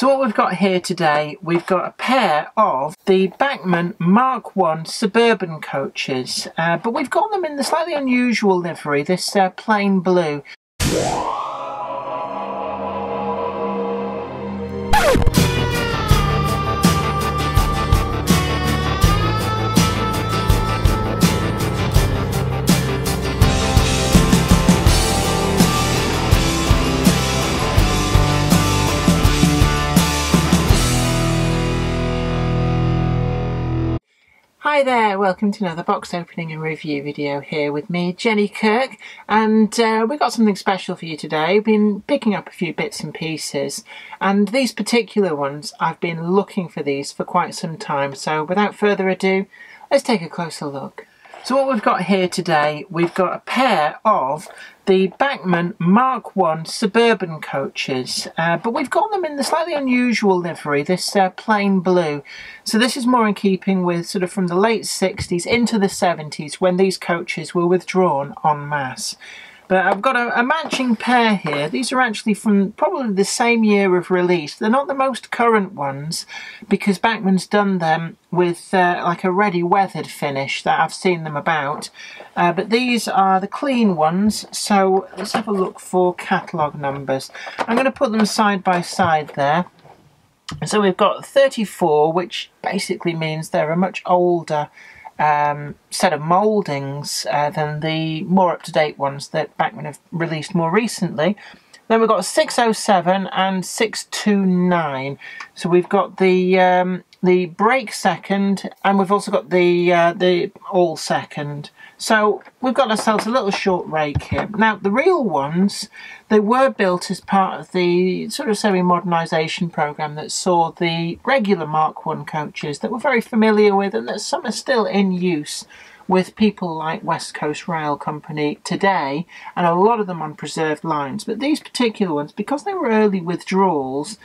So what we've got here today, we've got a pair of the Bachmann Mark I Suburban coaches, but we've got them in the slightly unusual livery, this plain blue. Hi there, welcome to another box opening and review video here with me, Jenny Kirk, and we've got something special for you today. I've been picking up a few bits and pieces, and these particular ones, I've been looking for these for quite some time, so without further ado, let's take a closer look. So what we've got here today, we've got a pair of the Bachmann Mark I Suburban coaches, but we've got them in the slightly unusual livery, this plain blue. So this is more in keeping with sort of from the late 60s into the 70s when these coaches were withdrawn en masse. But I've got a matching pair here. These are actually from probably the same year of release. They're not the most current ones because Bachmann's done them with like a ready weathered finish that I've seen them about. But these are the clean ones. So let's have a look for catalogue numbers. I'm going to put them side by side there. So we've got 34, which basically means they're a much older set of mouldings than the more up-to-date ones that Bachmann have released more recently. Then we've got 607 and 629. So we've got the break second, and we've also got the all second. So we've got ourselves a little short rake here. Now the real ones, they were built as part of the sort of semi-modernisation programme that saw the regular Mark I coaches that we're very familiar with, and that some are still in use with people like West Coast Rail Company today, and a lot of them on preserved lines. But these particular ones, because they were early withdrawals,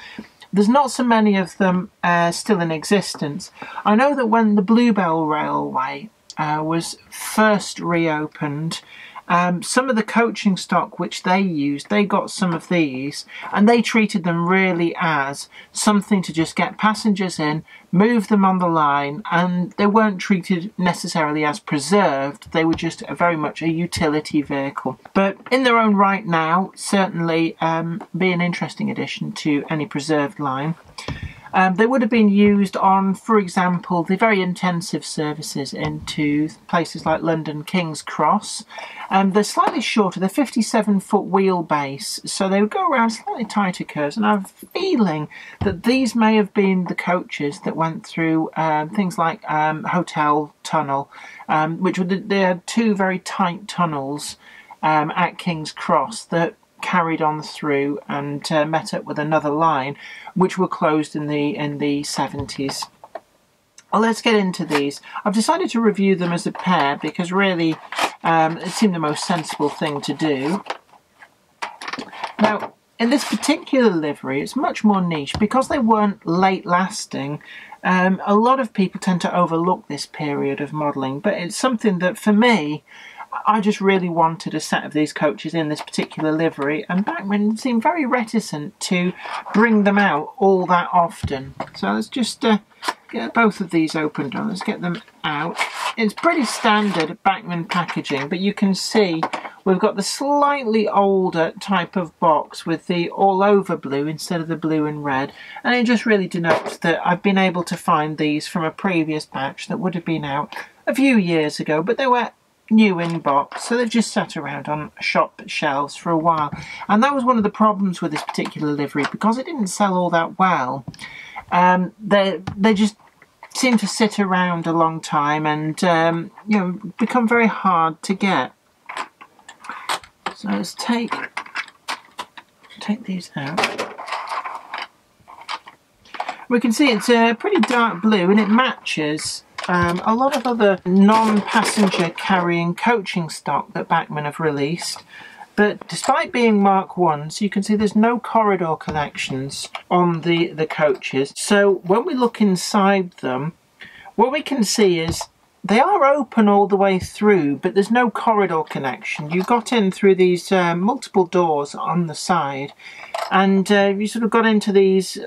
there's not so many of them still in existence. I know that when the Bluebell Railway was first reopened, some of the coaching stock which they used, they got some of these and they treated them really as something to just get passengers in, move them on the line, and they weren't treated necessarily as preserved. They were just very much a utility vehicle. But in their own right now, certainly be an interesting addition to any preserved line. They would have been used on, for example, the very intensive services into places like London King's Cross. They're slightly shorter, they're 57-foot wheelbase, so they would go around slightly tighter curves, and I have a feeling that these may have been the coaches that went through things like Hotel Tunnel, which they had two very tight tunnels at King's Cross that carried on through and met up with another line which were closed in the 70s. Well, let's get into these. I've decided to review them as a pair because really it seemed the most sensible thing to do. Now in this particular livery it's much more niche because they weren't late lasting. A lot of people tend to overlook this period of modelling, but it's something that for me, I just really wanted a set of these coaches in this particular livery, and Bachmann seemed very reticent to bring them out all that often. So let's just get both of these opened on. Let's get them out. It's pretty standard Bachmann packaging, but you can see we've got the slightly older type of box with the all over blue instead of the blue and red, and it just really denotes that I've been able to find these from a previous batch that would have been out a few years ago, but they were new in box, so they've just sat around on shop shelves for a while. And that was one of the problems with this particular livery, because it didn't sell all that well. They just seem to sit around a long time and you know, become very hard to get. So let's take these out. We can see it's a pretty dark blue, and it matches a lot of other non-passenger carrying coaching stock that Bachmann have released. But despite being Mark Is, you can see there's no corridor connections on the coaches. So when we look inside them, what we can see is they are open all the way through, but there's no corridor connection. You got in through these multiple doors on the side, and you sort of got into these,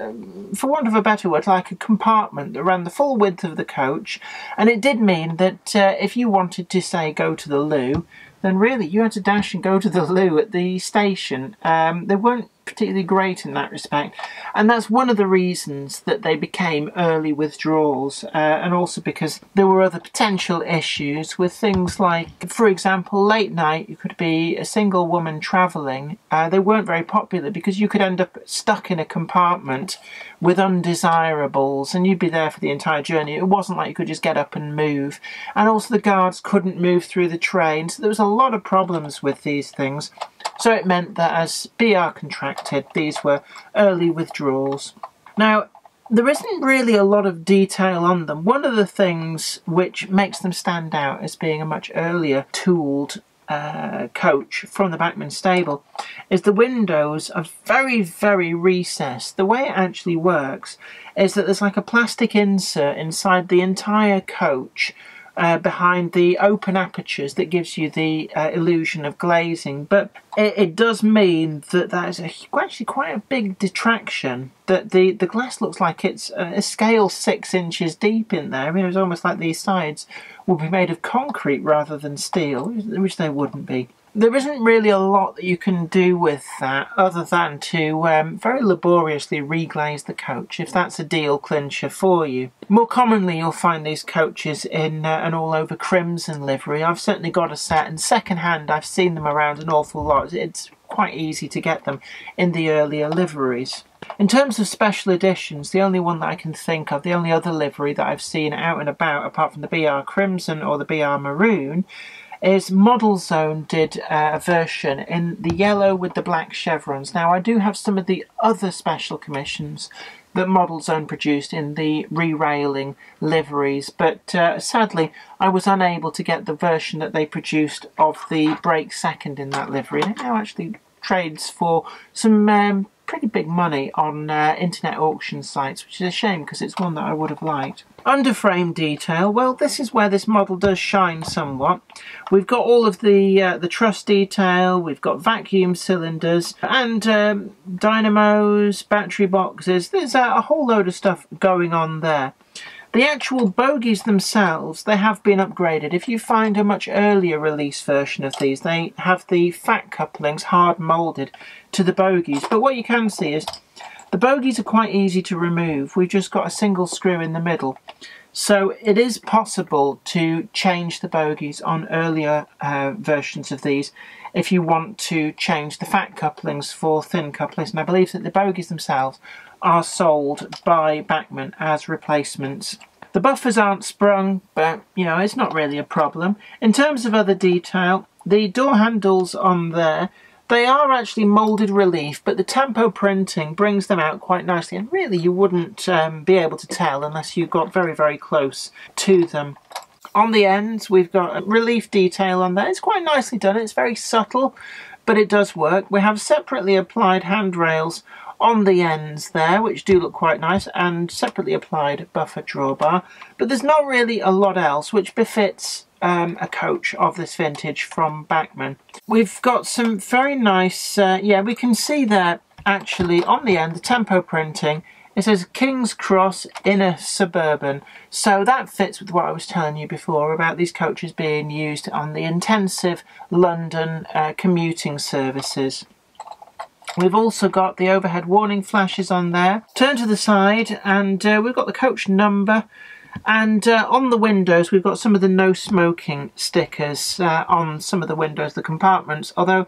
for want of a better word, like a compartment that ran the full width of the coach. And it did mean that if you wanted to, say, go to the loo, then really you had to dash and go to the loo at the station. They weren't particularly great in that respect, and that's one of the reasons that they became early withdrawals, and also because there were other potential issues with things like, for example, late night you could be a single woman travelling. They weren't very popular because you could end up stuck in a compartment with undesirables and you'd be there for the entire journey. It wasn't like you could just get up and move, and also the guards couldn't move through the train, so there was a lot of problems with these things. So it meant that as BR contracted, these were early withdrawals. Now, there isn't really a lot of detail on them. One of the things which makes them stand out as being a much earlier tooled coach from the Bachmann stable is the windows are very, very recessed. The way it actually works is that there's like a plastic insert inside the entire coach behind the open apertures that gives you the illusion of glazing, but it does mean that that is actually quite a big detraction, that the glass looks like it's a scale 6 inches deep in there. I mean, it's almost like these sides would be made of concrete rather than steel, which they wouldn't be. There isn't really a lot that you can do with that other than to very laboriously reglaze the coach, if that's a deal clincher for you. More commonly you'll find these coaches in an all-over crimson livery. I've certainly got a set, and second-hand I've seen them around an awful lot. It's quite easy to get them in the earlier liveries. In terms of special editions, the only one that I can think of, the only other livery that I've seen out and about, apart from the BR Crimson or the BR Maroon, is Model Zone did a version in the yellow with the black chevrons. Now, I do have some of the other special commissions that Model Zone produced in the re-railing liveries, but sadly I was unable to get the version that they produced of the brake second in that livery. And it now actually trades for some pretty big money on internet auction sites, which is a shame because it's one that I would have liked. Underframe detail, well, this is where this model does shine somewhat. We've got all of the truss detail, we've got vacuum cylinders and dynamos, battery boxes. There's a whole load of stuff going on there. The actual bogies themselves, they have been upgraded. If you find a much earlier release version of these, they have the fat couplings hard moulded to the bogies. But what you can see is the bogies are quite easy to remove. We've just got a single screw in the middle. So it is possible to change the bogies on earlier versions of these if you want to change the fat couplings for thin couplings. And I believe that the bogies themselves are sold by Bachmann as replacements. The buffers aren't sprung, but you know, it's not really a problem. In terms of other detail, the door handles on there, they are actually moulded relief, but the tempo printing brings them out quite nicely, and really you wouldn't be able to tell unless you got very, very close to them. On the ends, we've got a relief detail on there. It's quite nicely done. It's very subtle, but it does work. We have separately applied handrails on the ends there, which do look quite nice, and separately applied buffer drawbar. But there's not really a lot else which befits a coach of this vintage from Bachmann. We've got some very nice, yeah, we can see there actually on the end, the tempo printing. It says King's Cross in a Suburban. So that fits with what I was telling you before about these coaches being used on the intensive London commuting services. We've also got the overhead warning flashes on there. Turn to the side and we've got the coach number. And on the windows we've got some of the no smoking stickers on some of the windows, the compartments. Although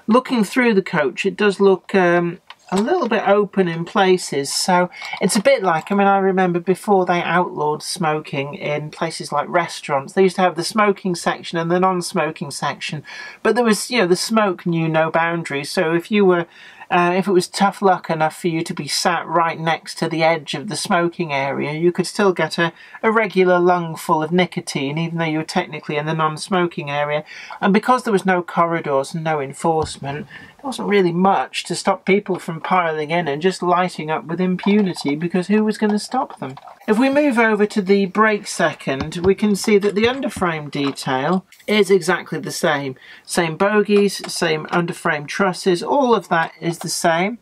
looking through the coach it does look a little bit open in places, so it's a bit like, I mean, I remember before they outlawed smoking in places like restaurants, they used to have the smoking section and the non-smoking section, but there was, you know, the smoke knew no boundaries. So if you were if it was tough luck enough for you to be sat right next to the edge of the smoking area, you could still get a regular lungful of nicotine, even though you were technically in the non-smoking area. And because there was no corridors and no enforcement, wasn't really much to stop people from piling in and just lighting up with impunity, because who was going to stop them? If we move over to the brake second, we can see that the underframe detail is exactly the same. Same bogies, same underframe trusses, all of that is the same.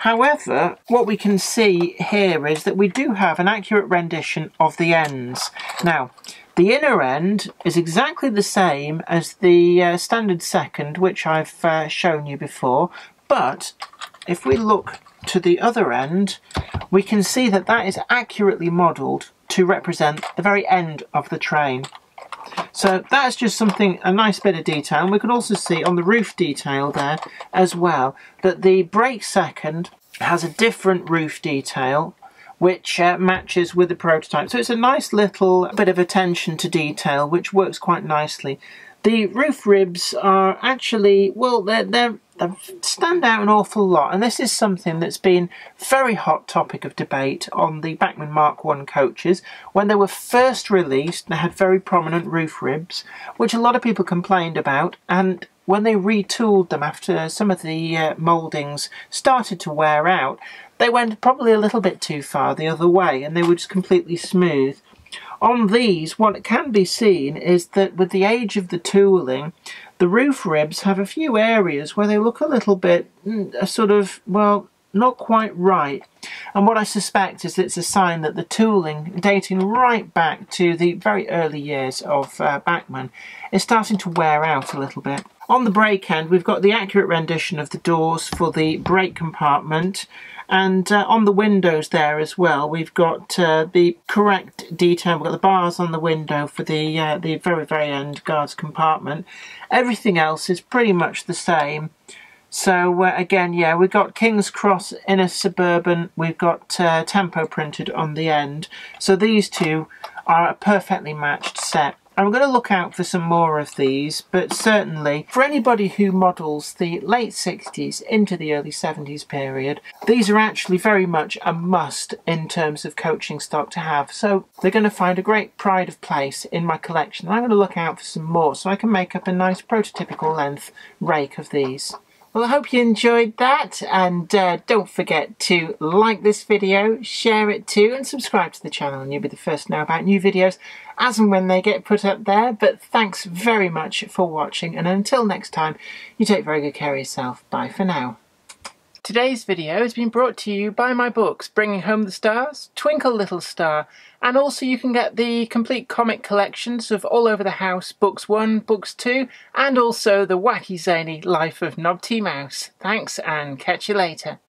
However, what we can see here is that we do have an accurate rendition of the ends. Now, the inner end is exactly the same as the standard second, which I've shown you before, but if we look to the other end, we can see that that is accurately modelled to represent the very end of the train. So that's just something, a nice bit of detail. And we can also see on the roof detail there as well that the brake second has a different roof detail which matches with the prototype. So it's a nice little bit of attention to detail which works quite nicely. The roof ribs are actually, well, they stand out an awful lot, and this is something that's been very hot topic of debate on the Bachmann Mark I coaches. When they were first released, they had very prominent roof ribs, which a lot of people complained about, and when they retooled them after some of the mouldings started to wear out, they went probably a little bit too far the other way, and they were just completely smooth. On these, what can be seen is that with the age of the tooling, the roof ribs have a few areas where they look a little bit sort of, well, not quite right. And what I suspect is it's a sign that the tooling, dating right back to the very early years of Bachmann, is starting to wear out a little bit. On the brake end, we've got the accurate rendition of the doors for the brake compartment. And on the windows there as well, we've got the correct detail. We've got the bars on the window for the very, very end guards compartment. Everything else is pretty much the same. So again, yeah, we've got King's Cross in a Suburban. We've got tempo printed on the end. So these two are a perfectly matched set. I'm going to look out for some more of these, but certainly for anybody who models the late 60s into the early 70s period, these are actually very much a must in terms of coaching stock to have. So they're going to find a great pride of place in my collection. I'm going to look out for some more so I can make up a nice prototypical length rake of these. Well, I hope you enjoyed that, and don't forget to like this video, share it too, and subscribe to the channel, and you'll be the first to know about new videos as and when they get put up there. But thanks very much for watching, and until next time, you take very good care of yourself. Bye for now. Today's video has been brought to you by my books, Bringing Home the Stars, Twinkle Little Star, and also you can get the complete comic collections of All Over the House, Books 1, Books 2, and also the wacky zany Life of Knob T Mouse. Thanks, and catch you later.